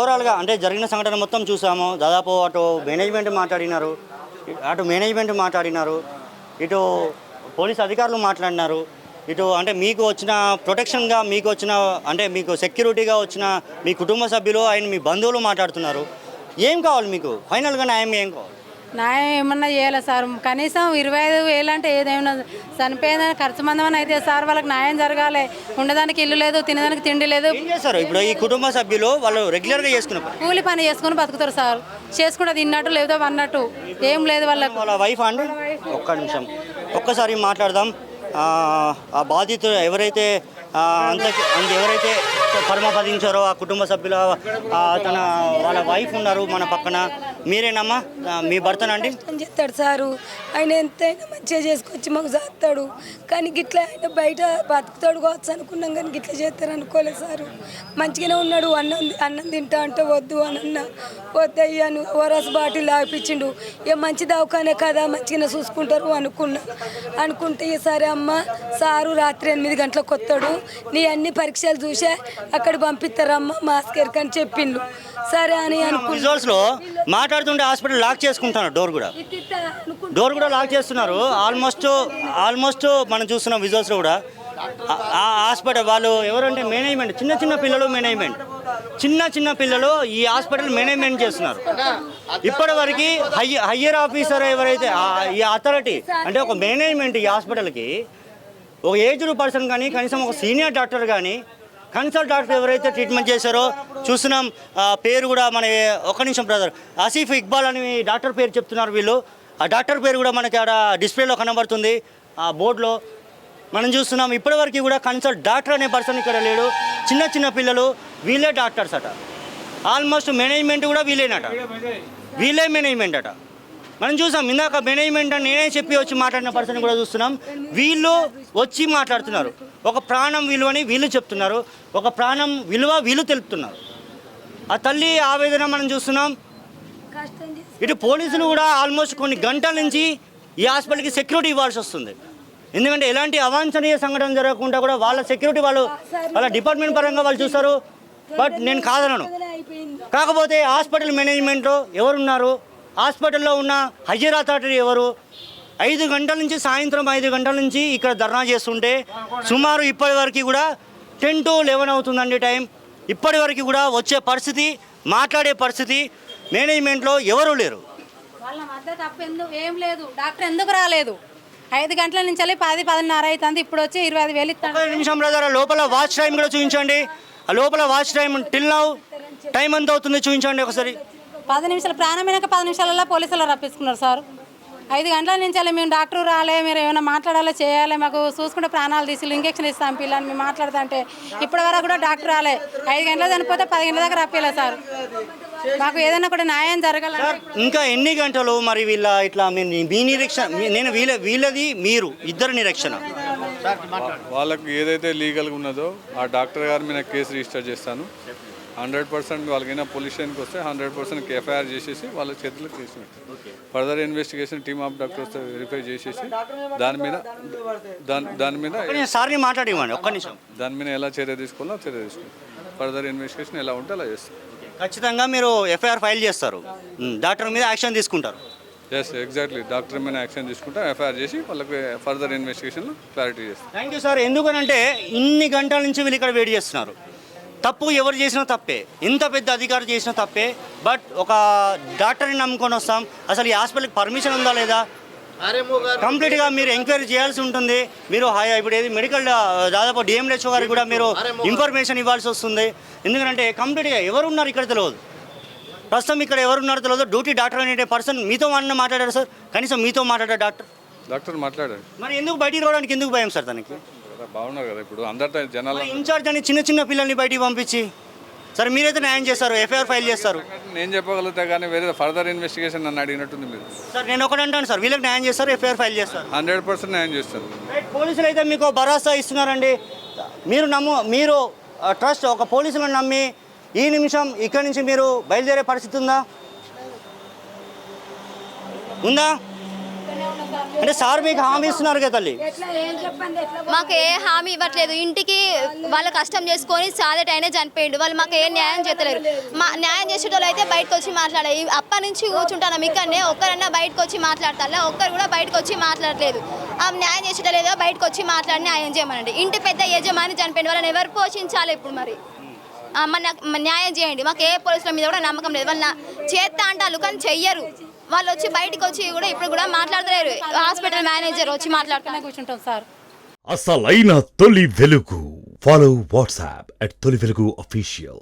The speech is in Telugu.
ఓవరాల్గా అంటే జరిగిన సంఘటన మొత్తం చూసాము. దాదాపు అటు మేనేజ్మెంట్ మాట్లాడినారు, ఇటు పోలీస్ అధికారులు మాట్లాడినారు, ఇటు అంటే మీకు వచ్చిన ప్రొటెక్షన్గా మీకు వచ్చిన అంటే మీకు సెక్యూరిటీగా వచ్చిన మీ కుటుంబ సభ్యులు ఆయన మీ బంధువులు మాట్లాడుతున్నారు. ఏం కావాలి మీకు ఫైనల్గా న్యాయం ఏం కావాలి? న్యాయం ఏమన్నా చేయాలి సార్. కనీసం 25,000 అంటే ఏదేమన్నా చనిపోయిందని ఖర్చు మందమని అయితే సార్ వాళ్ళకి న్యాయం జరగాలి. ఉండడానికి ఇల్లు లేదు, తినడానికి తిండి లేదు. ఏం చేస్తారు ఇప్పుడు ఈ కుటుంబ సభ్యులు? వాళ్ళు రెగ్యులర్గా చేసుకున్నారు, కూలి పని చేసుకుని బతుకుతారు సార్. చేసుకుంటే తిన్నట్టు లేదో అన్నట్టు ఏం లేదు వాళ్ళకి. వాళ్ళ వైఫ్ అండి, ఒక్క నిమిషం ఒక్కసారి మాట్లాడదాం. ఆ బాధితులు ఎవరైతే ఎవరైతే పరమపదించారో ఆ కుటుంబ సభ్యుల వాళ్ళ వైఫ్ ఉన్నారు మన పక్కన. మీరేనమ్మా, మీ భర్తనండి? చెప్తాడు సారు, ఆయన ఎంతైనా మంచిగా చేసుకొచ్చి మాకు చేస్తాడు. కానీ గిట్లా ఆయన బయట బతుకుతాడు కావచ్చు అనుకున్నాం, కానీ గిట్లా చేస్తారు అనుకోలేదు సారు. మంచిగానే ఉన్నాడు. అన్నం తింటా అంటే వద్దు అని అన్న, వద్దయ్యాను ఓరస్ బాటిల్ ఆపించిండు. ఇక మంచి దవాఖానే కదా, మంచిగానే చూసుకుంటారు అనుకుంటే సరే అమ్మ సారు రాత్రి 8 గంటలకు వస్తాడు, నీ అన్ని పరీక్షలు చూసే అక్కడ పంపిస్తారమ్మ మాస్కర్కి అని చెప్పిండు. సరే అని విజువల్స్లో మాట్లాడుతుంటే హాస్పిటల్ లాక్ చేసుకుంటున్నారు, డోర్ కూడా లాక్ చేస్తున్నారు. ఆల్మోస్ట్ మనం చూస్తున్న విజువల్స్లో కూడా ఆ హాస్పిటల్ వాళ్ళు ఎవరంటే మేనేజ్మెంట్, చిన్న పిల్లలు ఈ హాస్పిటల్ మేనేజ్మెంట్ చేస్తున్నారు. ఇప్పటివరకు హయ్యర్ ఆఫీసర్ ఎవరైతే ఈ అథారిటీ అంటే ఒక మేనేజ్మెంట్ ఈ హాస్పిటల్కి ఒక ఏజ్డ్ పర్సన్ కానీ కనీసం ఒక సీనియర్ డాక్టర్ కానీ కన్సల్ట్ డాక్టర్ ఎవరైతే ట్రీట్మెంట్ చేశారో చూస్తున్నాం. పేరు కూడా మన ఒక నిమిషం బ్రదర్, ఆసిఫ్ ఇక్బాల్ అని డాక్టర్ పేరు చెప్తున్నారు వీళ్ళు. ఆ డాక్టర్ పేరు కూడా మనకి ఆడ డిస్ప్లేలో కనబడుతుంది, ఆ బోర్డులో మనం చూస్తున్నాం. ఇప్పటివరకు కూడా కన్సల్ట్ డాక్టర్ అనే పర్సన్ ఇక్కడ లేడు. చిన్న పిల్లలు వీళ్ళే డాక్టర్స్ అట. ఆల్మోస్ట్ మేనేజ్మెంట్ కూడా వీళ్ళే మేనేజ్మెంట్ అట. మనం చూసాం ఇందాక మేనేజ్మెంట్ అని నేనే చెప్పి వచ్చి మాట్లాడిన పర్సన్ కూడా చూస్తున్నాం. వీళ్ళు వచ్చి మాట్లాడుతున్నారు. ఒక ప్రాణం విలువని వీళ్ళు చెప్తున్నారు, ఒక ప్రాణం విలువ వీళ్ళు తెలుపుతున్నారు. ఆ తల్లి ఆవేదన మనం చూస్తున్నాం. ఇటు పోలీసులు కూడా ఆల్మోస్ట్ కొన్ని గంటల నుంచి ఈ హాస్పిటల్కి సెక్యూరిటీ ఇవ్వాల్సి వస్తుంది. ఎందుకంటే ఎలాంటి అవాంఛనీయ సంఘటన జరగకుండా కూడా వాళ్ళ సెక్యూరిటీ వాళ్ళ డిపార్ట్మెంట్ పరంగా వాళ్ళు చూస్తారు. బట్ నేను కాదనను. కాకపోతే హాస్పిటల్ మేనేజ్మెంట్లో ఎవరున్నారు, హాస్పిటల్లో ఉన్న హయ్యర్ అథారిటీ ఎవరు? 5 గంటల నుంచి సాయంత్రం 5 గంటల నుంచి ఇక్కడ ధర్నా చేస్తుంటే సుమారు ఇప్పటి వరకు కూడా 10 to 11 అవుతుందండి టైం. ఇప్పటి వరకు కూడా వచ్చే పరిస్థితి, మాట్లాడే పరిస్థితి మేనేజ్మెంట్లో ఎవరు లేరు. వాళ్ళ మధ్య తప్పు ఏం లేదు. డాక్టర్ ఎందుకు రాలేదు? 5 గంటల నుంచి 10-10:30 అవుతుంది. ఇప్పుడు వచ్చి 25,000 ఇస్తాను. 1 నిమిషం బ్రదర్, లోపల వాచ్ టైం కూడా చూపించండి. ఆ లోపల watch time till now time ఎంత అవుతుంది చూపించండి ఒకసారి. 10 నిమిషాలు ప్రాణమైనాక 10 నిమిషాలలో పోలీసులు రప్పించుకున్నారు సార్. 5 గంటల నుంచి మేము డాక్టర్ రాలే, మీరు ఏమైనా మాట్లాడాలో చేయాలి, మాకు చూసుకుంటే ప్రాణాలు తీసి ఇంజక్షన్ ఇస్తాం పిల్లని మేము మాట్లాడుతా అంటే ఇప్పటి వరకు కూడా డాక్టర్ రాలే. 5 గంటలు చనిపోతే 10 గంటల దాకా రప్పిలే సార్. మాకు ఏదైనా కూడా న్యాయం జరగాలి. ఇంకా ఎన్ని గంటలు మరి వీళ్ళ ఇట్లా మీ నిరీక్షణ? నేను వీళ్ళది మీరు ఇద్దరు నిరీక్షణ. వాళ్ళకి ఏదైతే లీగల్గా ఉన్నదో ఆ డాక్టర్ గారి మీద కేసు రిజిస్టర్ చేస్తాను. 100% వాళ్ళకైనా పోలీస్ స్టేషన్కి వస్తే 100% ఎఫ్ఐఆర్ చేసేసి వాళ్ళ చేతిలో కేసు పెట్టారు. Further investigation team of doctors verify చేసేసి దాని మీద సార్ని మాట్లాడివ్వండి ఒక్క నిమిషం. దాని మీద ఎలా చర్య తీసుకోవాలో చర్య తీసుకుంటాం. ఫర్దర్ ఇన్వెస్టిగేషన్ ఎలా ఉంటే అలా చేస్తాం. ఖచ్చితంగా మీరు ఎఫ్ఐఆర్ ఫైల్ చేస్తారు, డాక్టర్ మీద యాక్షన్ తీసుకుంటారు. ఎస్ ఎగ్జాక్ట్లీ, డాక్టర్ మీద యాక్షన్ తీసుకుంటాం. ఎఫ్ఐఆర్ చేసి వాళ్ళకి ఫర్దర్ ఇన్వెస్టిగేషన్లో క్లారిటీ చేస్తాం. Thank you sir. ఎందుకనంటే ఇన్ని గంటల నుంచి వీళ్ళు ఇక్కడ వెయిట్ చేస్తున్నారు. తప్పు ఎవరు చేసినా తప్పే, ఎంత పెద్ద అధికారి చేసినా తప్పే. బట్ ఒక డాక్టర్ని నమ్ముకొని వస్తాం. అసలు ఈ హాస్పిటల్కి పర్మిషన్ ఉందా లేదా కంప్లీట్గా మీరు ఎంక్వైరీ చేయాల్సి ఉంటుంది. మీరు ఇప్పుడు ఏది మెడికల్ దాదాపు డిఎంహెచ్ఓ గారికి కూడా మీరు ఇన్ఫర్మేషన్ ఇవ్వాల్సి వస్తుంది. ఎందుకంటే కంప్లీట్గా ఎవరున్నారు ఇక్కడ తెలియదు. ప్రస్తుతం ఇక్కడ ఎవరున్నారో తెలియదు. డ్యూటీ డాక్టర్ అనే పర్సన్ మీతో మాట్లాడారు సార్? కనీసం మీతో మాట్లాడారు డాక్టర్ మాట్లాడారు. మరి ఎందుకు బయటికి రావడానికి ఎందుకు భయం సార్ తనకి? బాగున్నారు కదా ఇప్పుడు అందరితో జనాలు. ఇన్ఛార్జ్ అని చిన్న పిల్లల్ని బయటికి పంపించి సరే మీరైతే న్యాయం చేస్తారు, ఎఫ్ఐఆర్ ఫైల్ చేస్తారు. నేను చెప్పగలుగుతా కానీ వేరే ఫర్దర్ ఇన్వెస్టిగేషన్ నన్ను అడిగినట్టుంది మీరు. సార్ నేను ఒకటి అంటాను సార్, వీళ్ళకి న్యాయం చేస్తారు, ఎఫ్ఐఆర్ ఫైల్ చేస్తారు. 100% న్యాయం చేస్తారు. పోలీసులు అయితే మీకు భరోసా ఇస్తున్నారండి. మీరు ట్రస్ట్ ఒక పోలీసులను నమ్మి ఈ నిమిషం ఇక్కడి నుంచి మీరు బయలుదేరే పరిస్థితి ఉందా? అంటే సార్ మీకు హామీ ఇస్తున్నారు కదా తల్లి. మాకు ఏ హామీ ఇవ్వట్లేదు. ఇంటికి వాళ్ళ కష్టం చేసుకొని సాదేటైనా చనిపోయిండు. వాళ్ళు మాకు ఏ న్యాయం చేస్తలేరు. మా న్యాయం చేసేటోళ్ళు అయితే బయటకు వచ్చి మాట్లాడాలి. అప్పటి నుంచి కూర్చుంటాను ఇక్కడనే, ఒక్కరన్నా బయటకు వచ్చి మాట్లాడతారా? ఒక్కరు కూడా బయటకు వచ్చి మాట్లాడలేదు. ఆ న్యాయం చేసేటోళ్ళు బయటకు వచ్చి మాట్లాడి న్యాయం చేయమనండి. ఇంటి పెద్ద యజమాని చనిపోయిన వాళ్ళని ఎవరు పోషించాలి ఇప్పుడు? మరి మన న్యాయం చేయండి. మాకు ఏ పోలీసుల మీద కూడా నమ్మకం లేదు. వాళ్ళ చేస్తా అంటారు కానీ చెయ్యరు. వాళ్ళు వచ్చి బయటకు వచ్చి కూడా ఇప్పుడు కూడా మాట్లాడలేరు. హాస్పిటల్ మేనేజర్ వచ్చి మాట్లాడుతున్నా కూర్చుంటాం సార్. అసలైన తొలి వెలుగు. ఫాలో వాట్సాప్ @తొలి వెలుగు official.